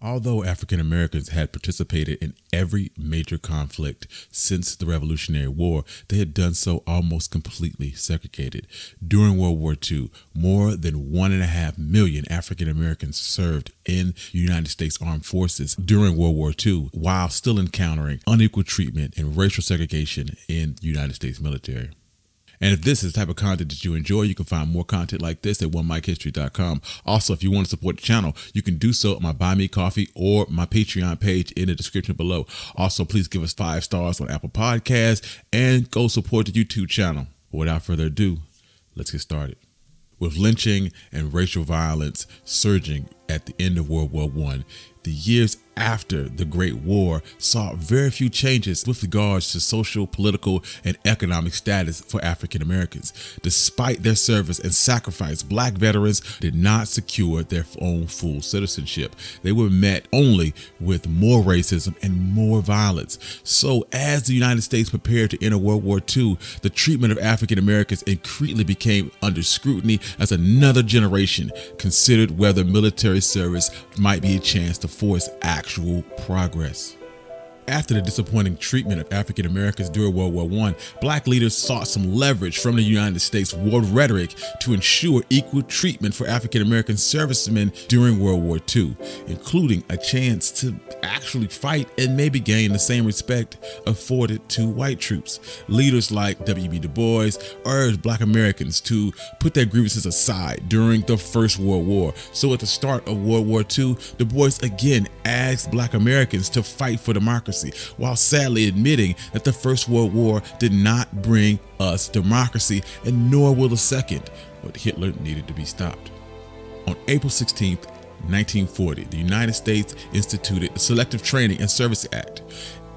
Although African Americans had participated in every major conflict since the Revolutionary War, they had done so almost completely segregated. During World War II, more than 1.5 million African Americans served in the United States Armed Forces during World War II, while still encountering unequal treatment and racial segregation in the United States military. And if this is the type of content that you enjoy, you can find more content like this at onemichistory.com. Also, if you want to support the channel, you can do so at my Buy Me Coffee or my Patreon page in the description below. Also, please give us 5 stars on Apple Podcasts and go support the YouTube channel. But without further ado, let's get started. With lynching and racial violence surging at the end of World War I, the years after the Great War saw very few changes with regards to social, political, and economic status for African Americans. Despite their service and sacrifice, Black veterans did not secure their own full citizenship. They were met only with more racism and more violence. So as the United States prepared to enter World War II, the treatment of African Americans increasingly became under scrutiny as another generation considered whether military service might be a chance to force actual progress. After the disappointing treatment of African Americans during World War I, Black leaders sought some leverage from the United States war rhetoric to ensure equal treatment for African American servicemen during World War II, including a chance to actually fight and maybe gain the same respect afforded to white troops. Leaders like W.B. Du Bois urged Black Americans to put their grievances aside during the First World War. So at the start of World War II, Du Bois again asked Black Americans to fight for democracy, while sadly admitting that the First World War did not bring us democracy, and nor will the Second, but Hitler needed to be stopped. On April 16th, 1940, the United States instituted the Selective Training and Service Act.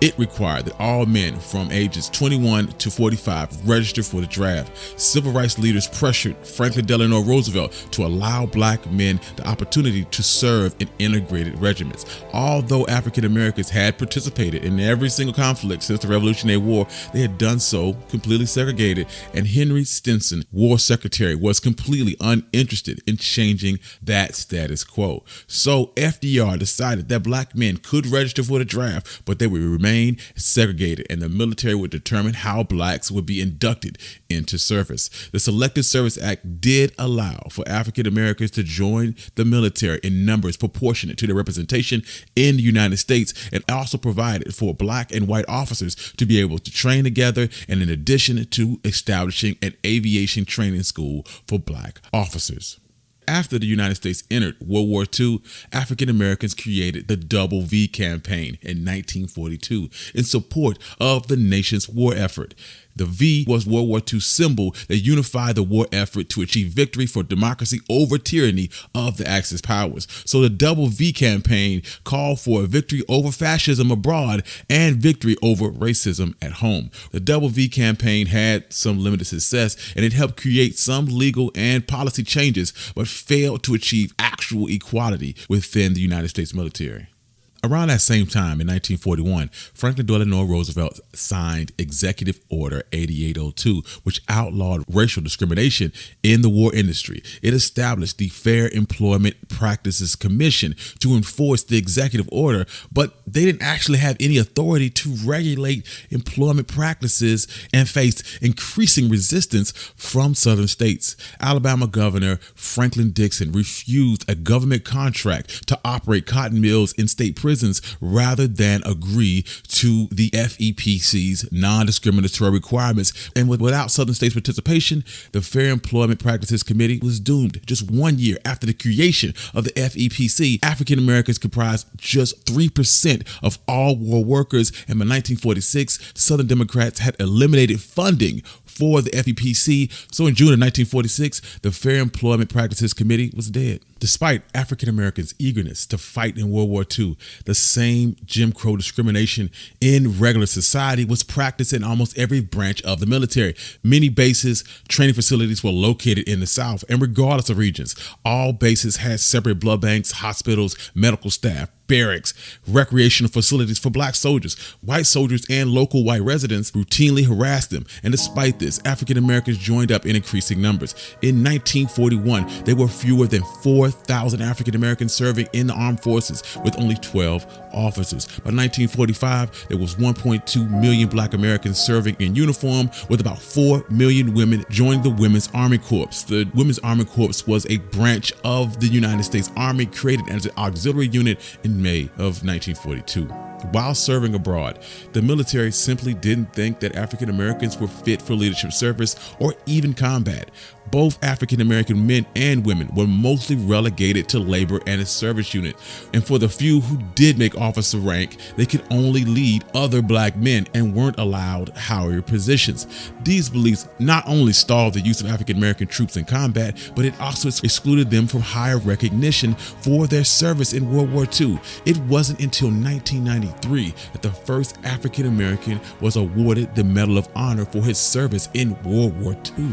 It required that all men from ages 21 to 45 register for the draft. Civil rights leaders pressured Franklin Delano Roosevelt to allow Black men the opportunity to serve in integrated regiments. Although African Americans had participated in every single conflict since the Revolutionary War, they had done so completely segregated, and Henry Stinson, War Secretary, was completely uninterested in changing that status quo. So FDR decided that Black men could register for the draft, but they would remain segregated, and the military would determine how Blacks would be inducted into service. The Selective Service Act did allow for African Americans to join the military in numbers proportionate to their representation in the United States, and also provided for Black and white officers to be able to train together, and in addition to establishing an aviation training school for Black officers. After the United States entered World War II, African Americans created the Double V Campaign in 1942 in support of the nation's war effort. The V was World War II's symbol that unified the war effort to achieve victory for democracy over tyranny of the Axis powers. So the Double V Campaign called for a victory over fascism abroad and victory over racism at home. The Double V Campaign had some limited success, and it helped create some legal and policy changes, but failed to achieve actual equality within the United States military. Around that same time, in 1941, Franklin Delano Roosevelt signed Executive Order 8802, which outlawed racial discrimination in the war industry. It established the Fair Employment Practices Commission to enforce the executive order, but they didn't actually have any authority to regulate employment practices and faced increasing resistance from southern states. Alabama Governor Franklin Dixon refused a government contract to operate cotton mills in state prisons rather than agree to the FEPC's non-discriminatory requirements. And without Southern states' participation, the Fair Employment Practices Committee was doomed. Just 1 year after the creation of the FEPC, African Americans comprised just 3% of all war workers, and by 1946, Southern Democrats had eliminated funding for the FEPC. So in June of 1946, the Fair Employment Practices Committee was dead. Despite African Americans' eagerness to fight in World War II, the same Jim Crow discrimination in regular society was practiced in almost every branch of the military. Many bases, training facilities were located in the South, and regardless of regions, all bases had separate blood banks, hospitals, medical staff, barracks, recreational facilities for black soldiers. White soldiers and local white residents routinely harassed them, and despite this, African Americans joined up in increasing numbers. In 1941, there were fewer than 4,000 African Americans serving in the armed forces, with only 12 officers. By 1945, there was 1.2 million black Americans serving in uniform, with about 4 million women joining the Women's Army Corps. The Women's Army Corps was a branch of the United States Army created as an auxiliary unit in May of 1942. While serving abroad, the military simply didn't think that African Americans were fit for leadership service or even combat. Both African American men and women were mostly relegated to labor and a service unit. And for the few who did make officer rank, they could only lead other black men and weren't allowed higher positions. These beliefs not only stalled the use of African American troops in combat, but it also excluded them from higher recognition for their service in World War II. It wasn't until 1993 that the first African American was awarded the Medal of Honor for his service in World War II.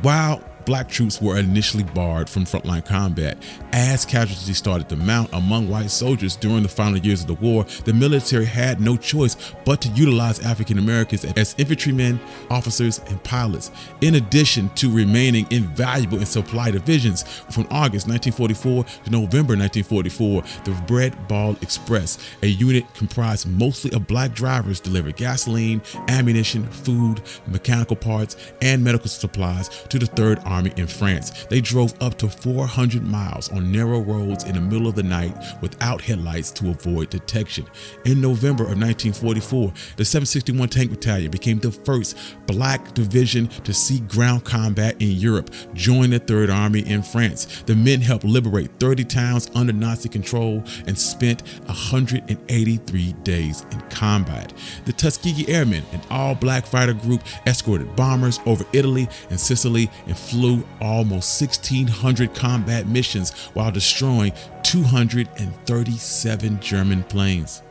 While black troops were initially barred from frontline combat, as casualties started to mount among white soldiers during the final years of the war, the military had no choice but to utilize African Americans as infantrymen, officers, and pilots, in addition to remaining invaluable in supply divisions. From August 1944 to November 1944, the Red Ball Express, a unit comprised mostly of black drivers, delivered gasoline, ammunition, food, mechanical parts, and medical supplies to the Third Army in France. They drove up to 400 miles on narrow roads in the middle of the night without headlights to avoid detection. In November of 1944, the 761 Tank Battalion became the first black division to see ground combat in Europe, joining the Third Army in France. The men helped liberate 30 towns under Nazi control and spent 183 days in combat. The Tuskegee Airmen, an all-black fighter group, escorted bombers over Italy and Sicily and flew almost 1,600 combat missions while destroying 237 German planes.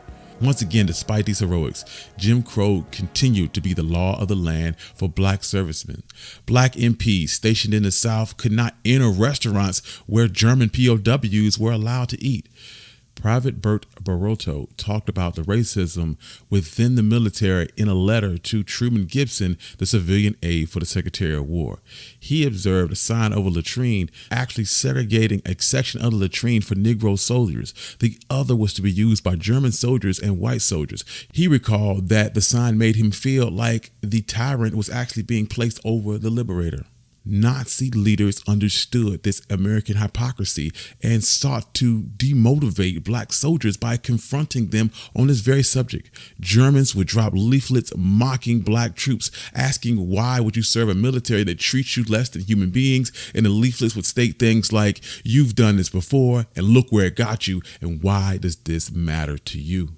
Once again, despite these heroics, Jim Crow continued to be the law of the land for black servicemen. Black MPs stationed in the South could not enter restaurants where German POWs were allowed to eat. Private Bert Barotto talked about the racism within the military in a letter to Truman Gibson, the civilian aide for the Secretary of War. He observed a sign over a latrine actually segregating a section of the latrine for Negro soldiers. The other was to be used by German soldiers and white soldiers. He recalled that the sign made him feel like the tyrant was actually being placed over the liberator. Nazi leaders understood this American hypocrisy and sought to demotivate black soldiers by confronting them on this very subject. Germans would drop leaflets mocking black troops, asking why would you serve a military that treats you less than human beings, and the leaflets would state things like, "You've done this before and look where it got you, and why does this matter to you?"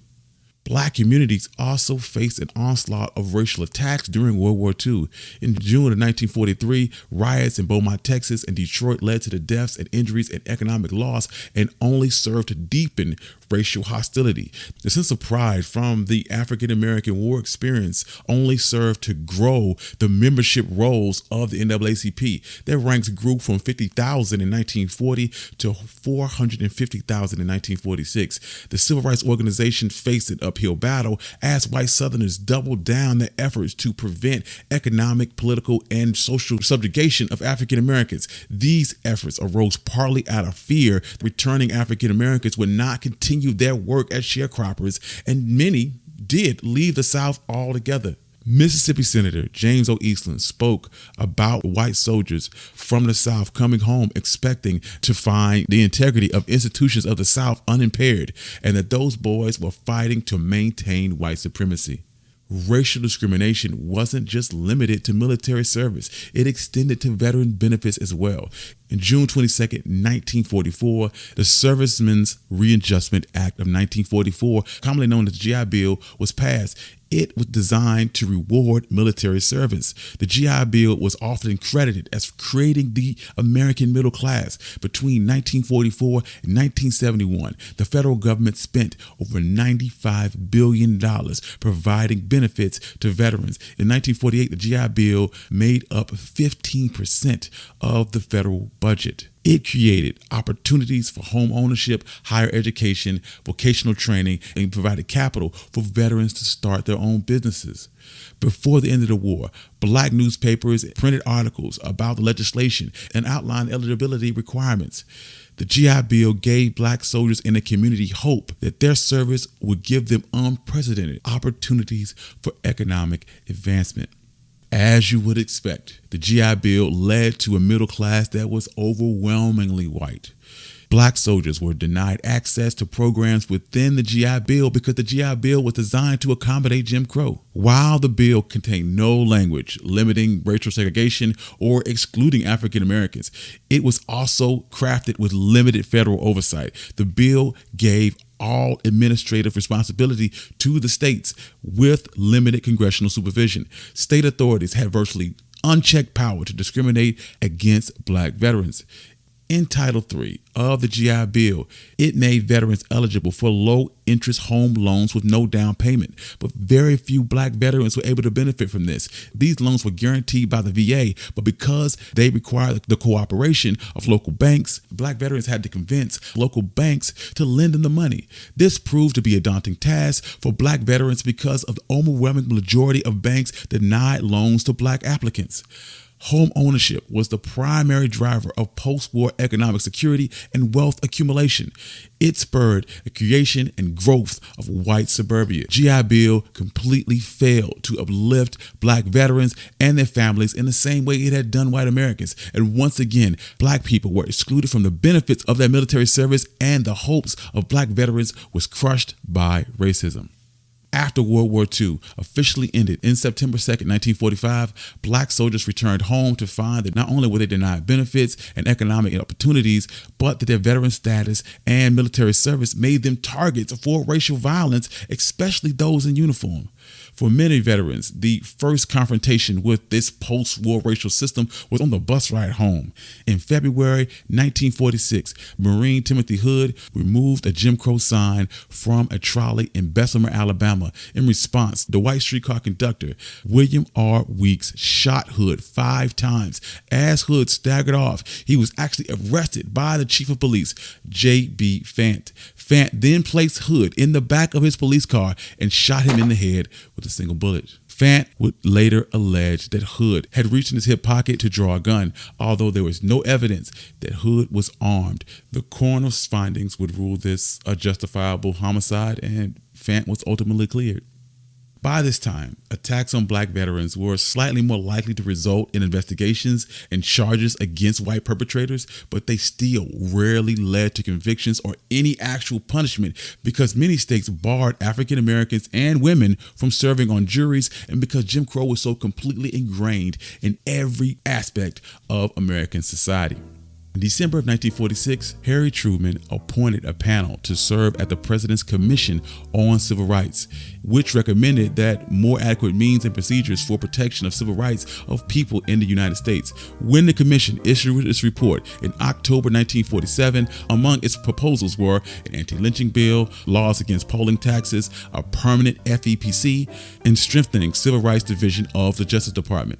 Black communities also faced an onslaught of racial attacks during World War II. In June of 1943, riots in Beaumont, Texas and Detroit led to the deaths and injuries and economic loss and only served to deepen racial hostility. The sense of pride from the African American war experience only served to grow the membership rolls of the NAACP. Their ranks grew from 50,000 in 1940 to 450,000 in 1946. The civil rights organization faced an uphill battle as white Southerners doubled down their efforts to prevent economic, political, and social subjugation of African Americans. These efforts arose partly out of fear that returning African Americans would not continue their work as sharecroppers, and many did leave the South altogether. Mississippi Senator James O. Eastland spoke about white soldiers from the South coming home expecting to find the integrity of institutions of the South unimpaired, and that those boys were fighting to maintain white supremacy. Racial discrimination wasn't just limited to military service. It extended to veteran benefits as well. On June 22, 1944, the Servicemen's Readjustment Act of 1944, commonly known as the GI Bill, was passed. It was designed to reward military service. The GI Bill was often credited as creating the American middle class. Between 1944 and 1971, the federal government spent over $95 billion providing benefits to veterans. In 1948, the GI Bill made up 15% of the federal budget. It created opportunities for home ownership, higher education, vocational training, and provided capital for veterans to start their own businesses. Before the end of the war, black newspapers printed articles about the legislation and outlined eligibility requirements. The GI Bill gave black soldiers in the community hope that their service would give them unprecedented opportunities for economic advancement. As you would expect, the GI Bill led to a middle class that was overwhelmingly white. Black soldiers were denied access to programs within the GI Bill because the GI Bill was designed to accommodate Jim Crow. While the bill contained no language limiting racial segregation or excluding African Americans, it was also crafted with limited federal oversight. The bill gave all administrative responsibility to the states with limited congressional supervision. State authorities had virtually unchecked power to discriminate against black veterans. In Title III of the GI Bill, it made veterans eligible for low-interest home loans with no down payment, but very few black veterans were able to benefit from this. These loans were guaranteed by the VA, but because they required the cooperation of local banks, black veterans had to convince local banks to lend them the money. This proved to be a daunting task for black veterans because of the overwhelming majority of banks denied loans to black applicants. Home ownership was the primary driver of post-war economic security and wealth accumulation. It spurred the creation and growth of white suburbia. GI Bill completely failed to uplift black veterans and their families in the same way it had done white Americans. And once again, black people were excluded from the benefits of their military service, and the hopes of black veterans was crushed by racism. After World War II officially ended in September 2nd, 1945, black soldiers returned home to find that not only were they denied benefits and economic opportunities, but that their veteran status and military service made them targets for racial violence, especially those in uniform. For many veterans, the first confrontation with this post-war racial system was on the bus ride home. In February 1946, Marine Timothy Hood removed a Jim Crow sign from a trolley in Bessemer, Alabama. In response, the white streetcar conductor, William R. Weeks, shot Hood 5 times. As Hood staggered off, he was actually arrested by the chief of police, J.B. Fant. Fant then placed Hood in the back of his police car and shot him in the head with a single bullet. Fant would later allege that Hood had reached in his hip pocket to draw a gun, although there was no evidence that Hood was armed. The coroner's findings would rule this a justifiable homicide, and Fant was ultimately cleared. By this time, attacks on black veterans were slightly more likely to result in investigations and charges against white perpetrators, but they still rarely led to convictions or any actual punishment because many states barred African Americans and women from serving on juries, and because Jim Crow was so completely ingrained in every aspect of American society. In December of 1946, Harry Truman appointed a panel to serve at the President's Commission on Civil Rights, which recommended that more adequate means and procedures for protection of civil rights of people in the United States. When the commission issued its report in October 1947, among its proposals were an anti-lynching bill, laws against polling taxes, a permanent FEPC, and strengthening civil rights division of the Justice Department.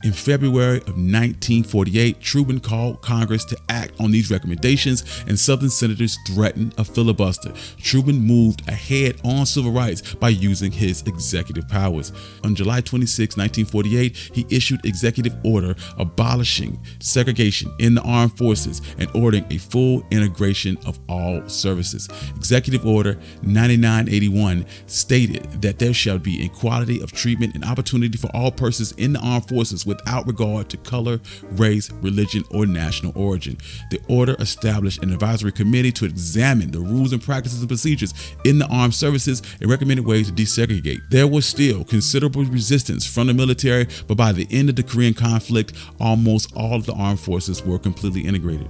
In February of 1948, Truman called Congress to act on these recommendations, and Southern senators threatened a filibuster. Truman moved ahead on civil rights by using his executive powers. On July 26, 1948, he issued executive order abolishing segregation in the armed forces and ordering a full integration of all services. Executive Order 9981 stated that there shall be equality of treatment and opportunity for all persons in the armed forces without regard to color, race, religion, or national origin. The order established an advisory committee to examine the rules and practices and procedures in the armed services and recommended ways to desegregate. There was still considerable resistance from the military, but by the end of the Korean conflict, almost all of the armed forces were completely integrated.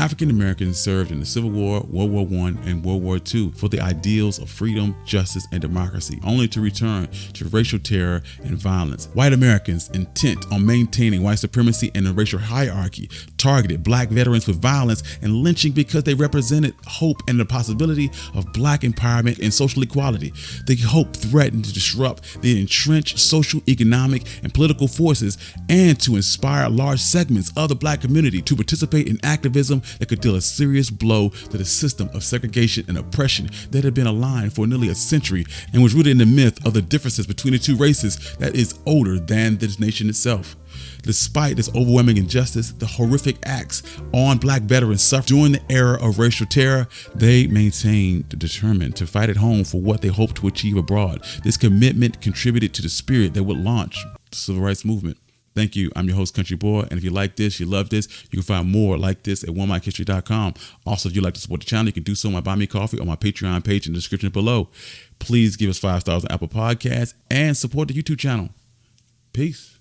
African Americans served in the Civil War, World War I, and World War II for the ideals of freedom, justice, and democracy, only to return to racial terror and violence. White Americans, intent on maintaining white supremacy and the racial hierarchy, targeted black veterans with violence and lynching because they represented hope and the possibility of black empowerment and social equality. The hope threatened to disrupt the entrenched social, economic, and political forces and to inspire large segments of the black community to participate in activism that could deal a serious blow to the system of segregation and oppression that had been aligned for nearly a century and was rooted in the myth of the differences between the two races that is older than this nation itself. Despite this overwhelming injustice, the horrific acts on black veterans suffered during the era of racial terror, they maintained determined to fight at home for what they hoped to achieve abroad. This commitment contributed to the spirit that would launch the civil rights movement. Thank you. I'm your host, Country Boy. And if you like this, you love this, you can find more like this at onemichistory.com. Also, if you'd like to support the channel, you can do so on my Buy Me Coffee or my Patreon page in the description below. Please give us 5 stars on Apple Podcasts and support the YouTube channel. Peace.